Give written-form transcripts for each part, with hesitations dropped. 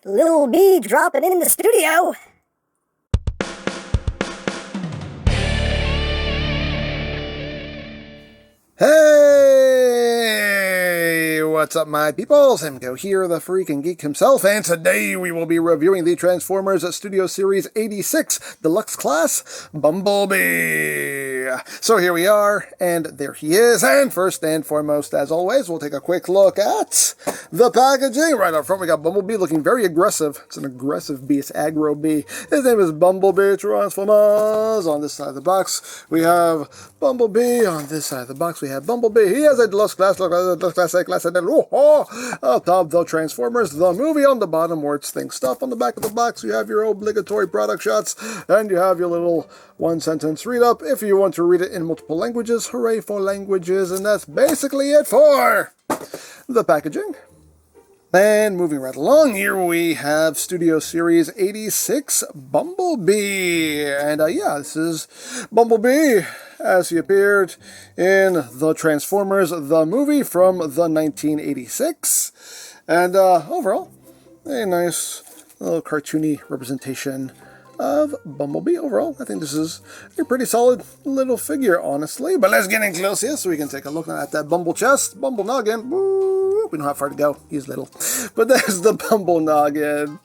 Lil B dropping in the studio. Hey, what's up, my peoples? EmGo here, the freaking geek himself, and today we will be reviewing the Transformers Studio Series 86 Deluxe Class Bumblebee. So here we are, and there he is, and first and foremost, as always, we'll take a quick look at the packaging. Right up front, we got Bumblebee looking very aggressive. It's an aggressive bee, it's aggro bee. His name is Bumblebee Transformers. On this side of the box, we have Bumblebee. On this side of the box, we have Bumblebee. He has a Deluxe Class, up top, the Transformers, the movie. On the bottom, where it's thing stuff. On the back of the box, you have your obligatory product shots, and you have your little one-sentence read-up. If you want to read it in multiple languages, hooray for languages, and that's basically it for the packaging. And moving right along, here we have Studio Series 86 Bumblebee. And yeah, this is Bumblebee as he appeared in the Transformers, the movie from the 1986. And overall, a nice little cartoony representation of Bumblebee. Overall, I think this is a pretty solid little figure, honestly. But let's get in close here so we can take a look at that Bumble chest, Bumble noggin. Woo! We don't have far to go. He's little. But there's the Bumble noggin.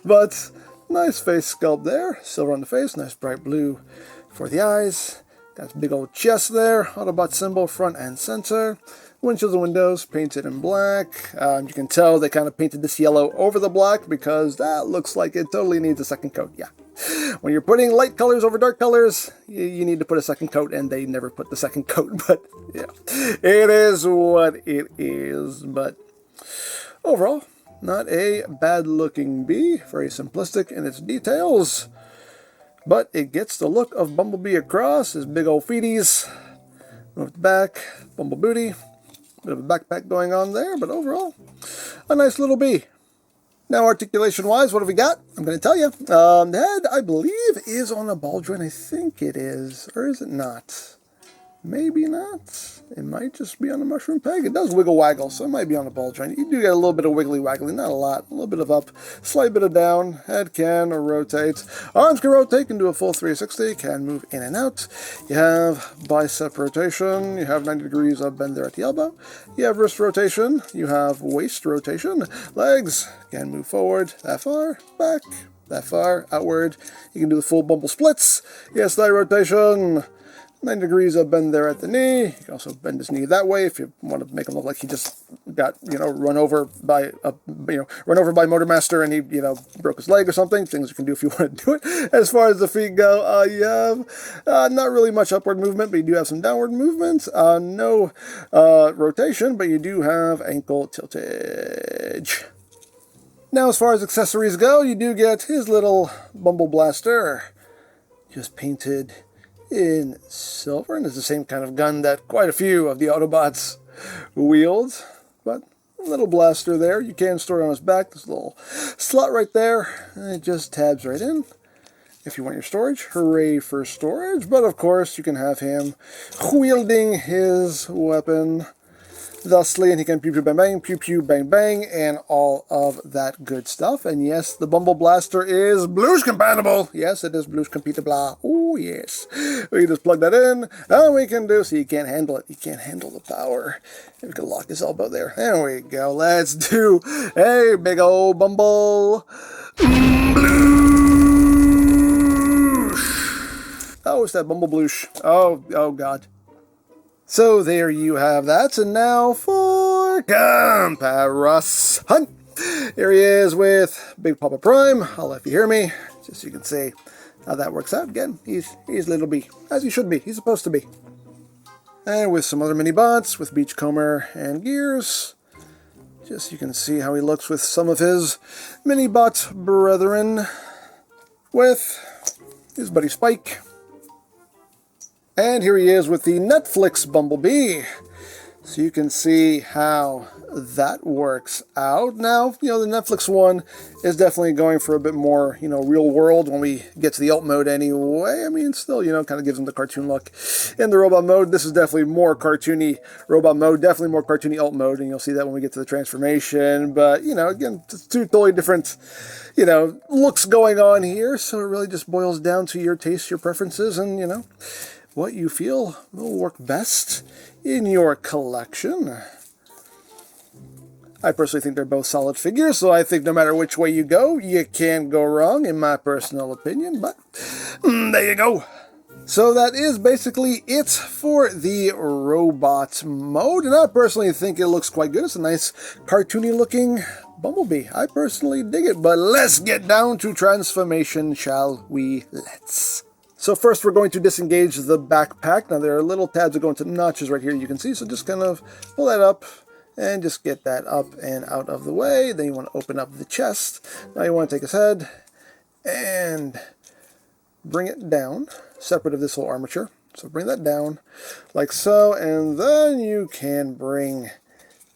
But nice face sculpt there. Silver on the face. Nice bright blue for the eyes. Got a big old chest there. Autobot symbol front and center. Windshields and windows painted in black. You can tell they kind of painted this yellow over the black because that looks like it totally needs a second coat. Yeah. When you're putting light colors over dark colors, you need to put a second coat, and they never put the second coat. But yeah, it is what it is. But overall, not a bad looking bee. Very simplistic in its details. But it gets the look of Bumblebee across. His big old feeties. Over the back, Bumble booty. Bit of a backpack going on there, but overall, a nice little bee. Now, articulation-wise, what have we got? I'm going to tell you. The head, I believe, is on a ball joint. I think it is. Or is it not? Maybe not. It might just be on a mushroom peg. It does wiggle-waggle, so it might be on a ball joint. You do get a little bit of wiggly-waggly, not a lot. A little bit of up, slight bit of down. Head can rotate. Arms can rotate, can do a full 360, can move in and out. You have bicep rotation. You have 90 degrees of bend there at the elbow. You have wrist rotation. You have waist rotation. Legs can move forward, that far, back, that far, outward. You can do the full Bumble splits. Yes, thigh rotation. 90 degrees of bend there at the knee. You can also bend his knee that way if you want to make him look like he just got, run over by Motormaster and he, broke his leg or something. Things you can do if you want to do it. As far as the feet go, you have not really much upward movement, but you do have some downward movements. No rotation, but you do have ankle tiltage. Now, as far as accessories go, you do get his little Bumble Blaster, just painted in silver, and it's the same kind of gun that quite a few of the Autobots wield. But a little blaster there. You can store it on his back. This little slot right there, and it just tabs right in. If you want your storage, hooray for storage. But of course, you can have him wielding his weapon thusly, and he can pew pew bang bang, and all of that good stuff. And yes, the Bumble Blaster is Blues compatible. Yes, it is Blues compatible. Oh yes, we can just plug that in, and we can do. So you can't handle it. You can't handle the power. We can lock his elbow there. There we go. Let's do a big old Bumble Bloosh. Oh, it's that Bumble Bloosh. Oh God. So there you have that, and now for comparison. Here he is with Big Papa Prime. I'll let you hear me, just so you can see how that works out. Again, he's Little B, as he should be. He's supposed to be. And with some other mini-bots, with Beachcomber and Gears. Just so you can see how he looks with some of his mini-bot brethren. With his buddy Spike. And here he is with the Netflix Bumblebee. So you can see how that works out. Now, the Netflix one is definitely going for a bit more, real world when we get to the alt mode anyway. I mean, still, kind of gives them the cartoon look. In the robot mode, this is definitely more cartoony robot mode, definitely more cartoony alt mode, and you'll see that when we get to the transformation. But, again, it's two totally different, looks going on here. So it really just boils down to your taste, your preferences, and, what you feel will work best in your collection. I personally think they're both solid figures, so I think no matter which way you go, you can't go wrong, in my personal opinion, but there you go. So that is basically it for the robot mode, and I personally think it looks quite good. It's a nice cartoony looking Bumblebee. I personally dig it, but let's get down to transformation, shall we? Let's. So first we're going to disengage the backpack. Now there are little tabs that go into notches right here, you can see, so just kind of pull that up and just get that up and out of the way. Then you want to open up the chest. Now you want to take his head and bring it down, separate of this whole armature. So bring that down like so, and then you can bring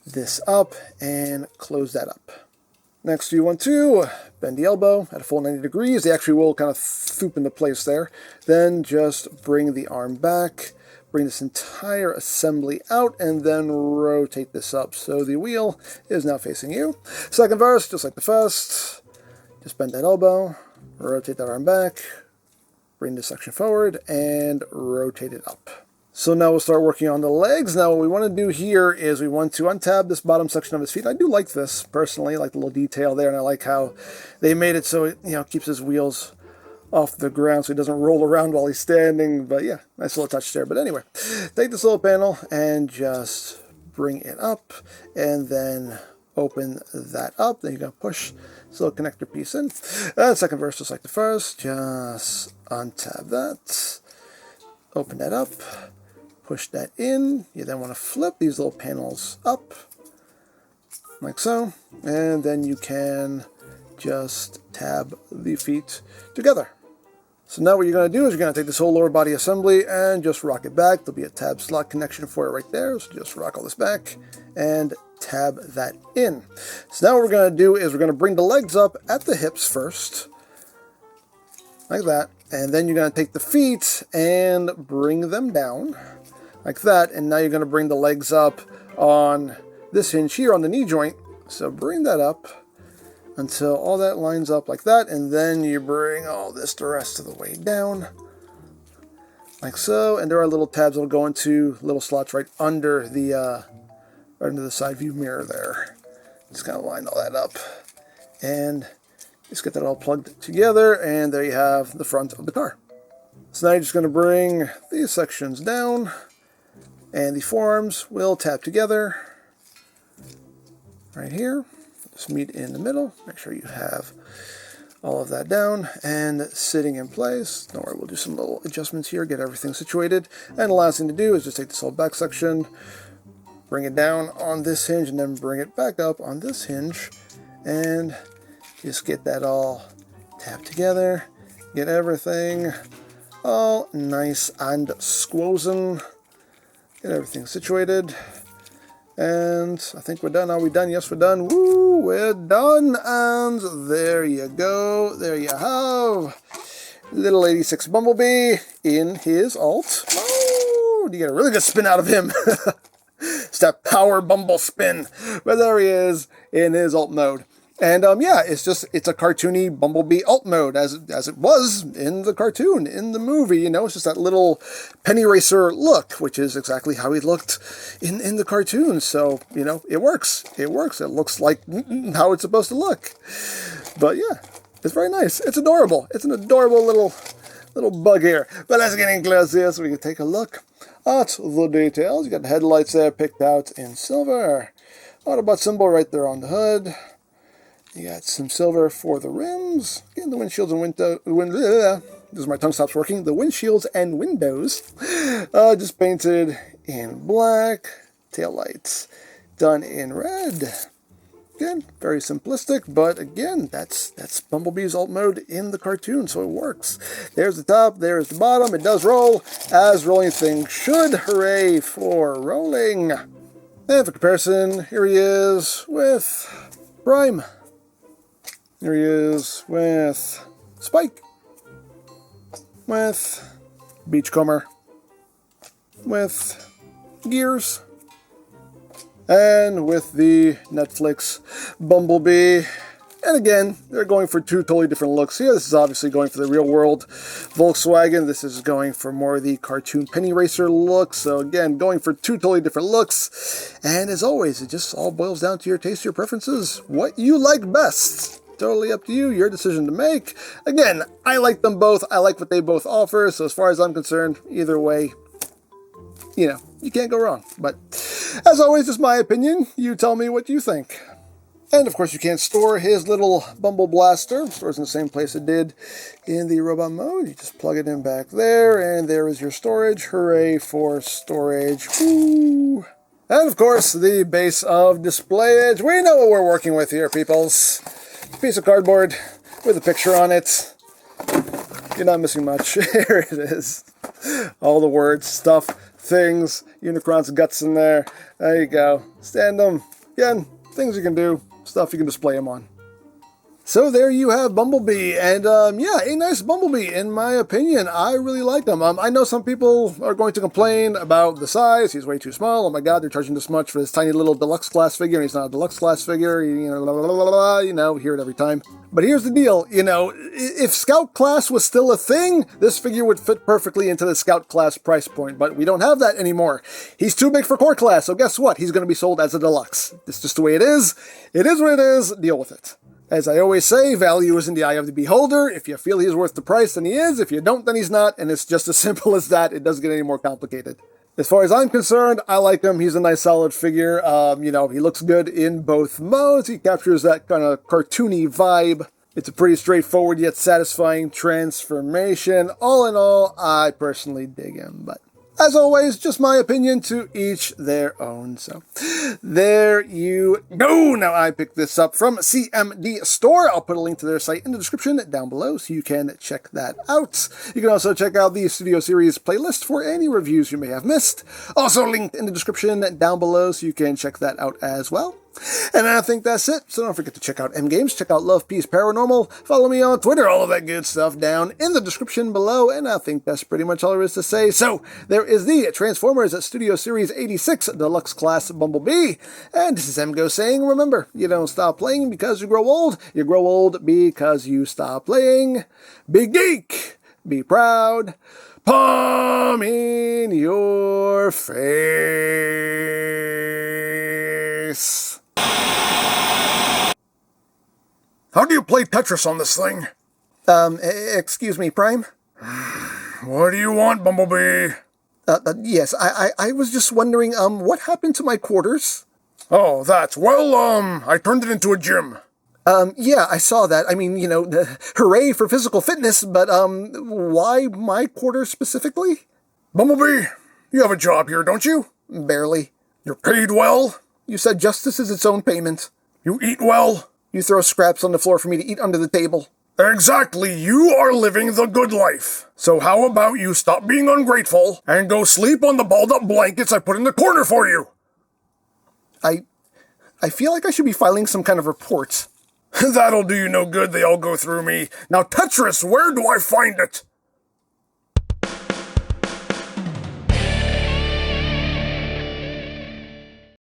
this up and close that up. Next, you want to bend the elbow at a full 90 degrees. They actually will kind of foop into place there. Then just bring the arm back, bring this entire assembly out, and then rotate this up. So the wheel is now facing you. Second verse, just like the first. Just bend that elbow, rotate that arm back, bring this section forward, and rotate it up. So now we'll start working on the legs. Now what we want to do here is we want to untab this bottom section of his feet. I do like this, personally. I like the little detail there, and I like how they made it so it keeps his wheels off the ground so he doesn't roll around while he's standing. But yeah, nice little touch there. But anyway, take this little panel and just bring it up, and then open that up. Then you're going to push this little connector piece in. And second verse, just like the first, just untab that, open that up, push that in. You then want to flip these little panels up, like so, and then you can just tab the feet together. So now what you're going to do is you're going to take this whole lower body assembly and just rock it back. There'll be a tab slot connection for it right there, so just rock all this back and tab that in. So now what we're going to do is we're going to bring the legs up at the hips first, like that, and then you're going to take the feet and bring them down, like that, and now you're going to bring the legs up on this hinge here on the knee joint. So bring that up until all that lines up like that, and then you bring all this the rest of the way down, like so. And there are little tabs that'll go into little slots right under the side view mirror there. Just kind of line all that up, and just get that all plugged together, and there you have the front of the car. So now you're just going to bring these sections down, and the forearms will tap together right here. Just meet in the middle. Make sure you have all of that down and sitting in place. Don't worry, we'll do some little adjustments here, get everything situated. And the last thing to do is just take this whole back section, bring it down on this hinge, and then bring it back up on this hinge, and just get that all tapped together. Get everything all nice and squozen. Get everything situated. And I think we're done. Are we done? Yes, we're done. Woo, we're done. And there you go. There you have little 86 Bumblebee in his alt. Oh, you get a really good spin out of him. It's that power bumble spin. But there he is in his alt mode. And yeah, it's a cartoony Bumblebee alt mode as it was in the cartoon, in the movie. It's just that little penny racer look, which is exactly how he looked in the cartoon. So, it works. It works. It looks like how it's supposed to look. But yeah, it's very nice. It's adorable. It's an adorable little bug here. But let's get in close here so we can take a look at the details. You got the headlights there picked out in silver. Autobot symbol right there on the hood. You got some silver for the rims. Again, the windshields and this is my tongue stops working. The windshields and windows, just painted in black. Taillights done in red. Again, very simplistic, but again, that's Bumblebee's alt mode in the cartoon, so it works. There's the top, there's the bottom. It does roll, as rolling things should. Hooray for rolling! And for comparison, here he is with Prime. Here he is with Spike. With Beachcomber. With Gears. And with the Netflix Bumblebee. And again, they're going for two totally different looks here. This is obviously going for the real world Volkswagen. This is going for more of the cartoon penny racer look. So again, going for two totally different looks. And as always, it just all boils down to your taste, your preferences, what you like best. Totally up to you, your decision to make. Again, I like them both. I like what they both offer. So as far as I'm concerned, either way, you know, you can't go wrong. But as always, it's my opinion. You tell me what you think. And of course, you can't store his little Bumble Blaster. It stores in the same place it did in the robot mode. You just plug it in back there, and there is your storage. Hooray for storage. Woo! And of course, the base of display edge. We know what we're working with here, peoples. A piece of cardboard with a picture on it. You're not missing much. Here it is. All the words, stuff, things, Unicron's guts in there. There you go. Stand them. Again, things you can do, stuff you can display them on. So there you have Bumblebee, and yeah, a nice Bumblebee in my opinion. I really like them. I know some people are going to complain about the size. He's way too small. Oh my god, they're charging this much for this tiny little deluxe class figure, and he's not a deluxe class figure. You know, blah, blah, blah, blah, you know, hear it every time. But here's the deal, you know, if Scout class was still a thing, this figure would fit perfectly into the Scout class price point, but we don't have that anymore. He's too big for core class, so guess what? He's going to be sold as a deluxe. It's just the way it is. It is what it is. Deal with it. As I always say, value is in the eye of the beholder. If you feel he's worth the price, then he is. If you don't, then he's not. And it's just as simple as that. It doesn't get any more complicated. As far as I'm concerned, I like him. He's a nice, solid figure. You know, he looks good in both modes. He captures that kind of cartoony vibe. It's a pretty straightforward yet satisfying transformation. All in all, I personally dig him. But as always, just my opinion, to each their own. So there you go. Now I picked this up from CMD Store. I'll put a link to their site in the description down below so you can check that out. You can also check out the Studio Series playlist for any reviews you may have missed. Also linked in the description down below so you can check that out as well. And I think that's it. So don't forget to check out EmGo's, check out Love, Peace, Paranormal, follow me on Twitter, all of that good stuff down in the description below. And I think that's pretty much all there is to say. So there is the Transformers Studio Series 86 Deluxe Class Bumblebee. And this is EmGo saying, remember, you don't stop playing because you grow old. You grow old because you stop playing. Be geek, be proud, palm in your face. How do you play Tetris on this thing? Excuse me, Prime? What do you want, Bumblebee? Yes, I was just wondering, what happened to my quarters? Oh, well, I turned it into a gym. Yeah, I saw that. I mean, you know, hooray for physical fitness, but, why my quarters specifically? Bumblebee, you have a job here, don't you? Barely. You're paid well? You said justice is its own payment. You eat well? You throw scraps on the floor for me to eat under the table. Exactly, you are living the good life. So how about you stop being ungrateful and go sleep on the balled-up blankets I put in the corner for you? I feel like I should be filing some kind of report. That'll do you no good, they all go through me. Now Tetris, where do I find it?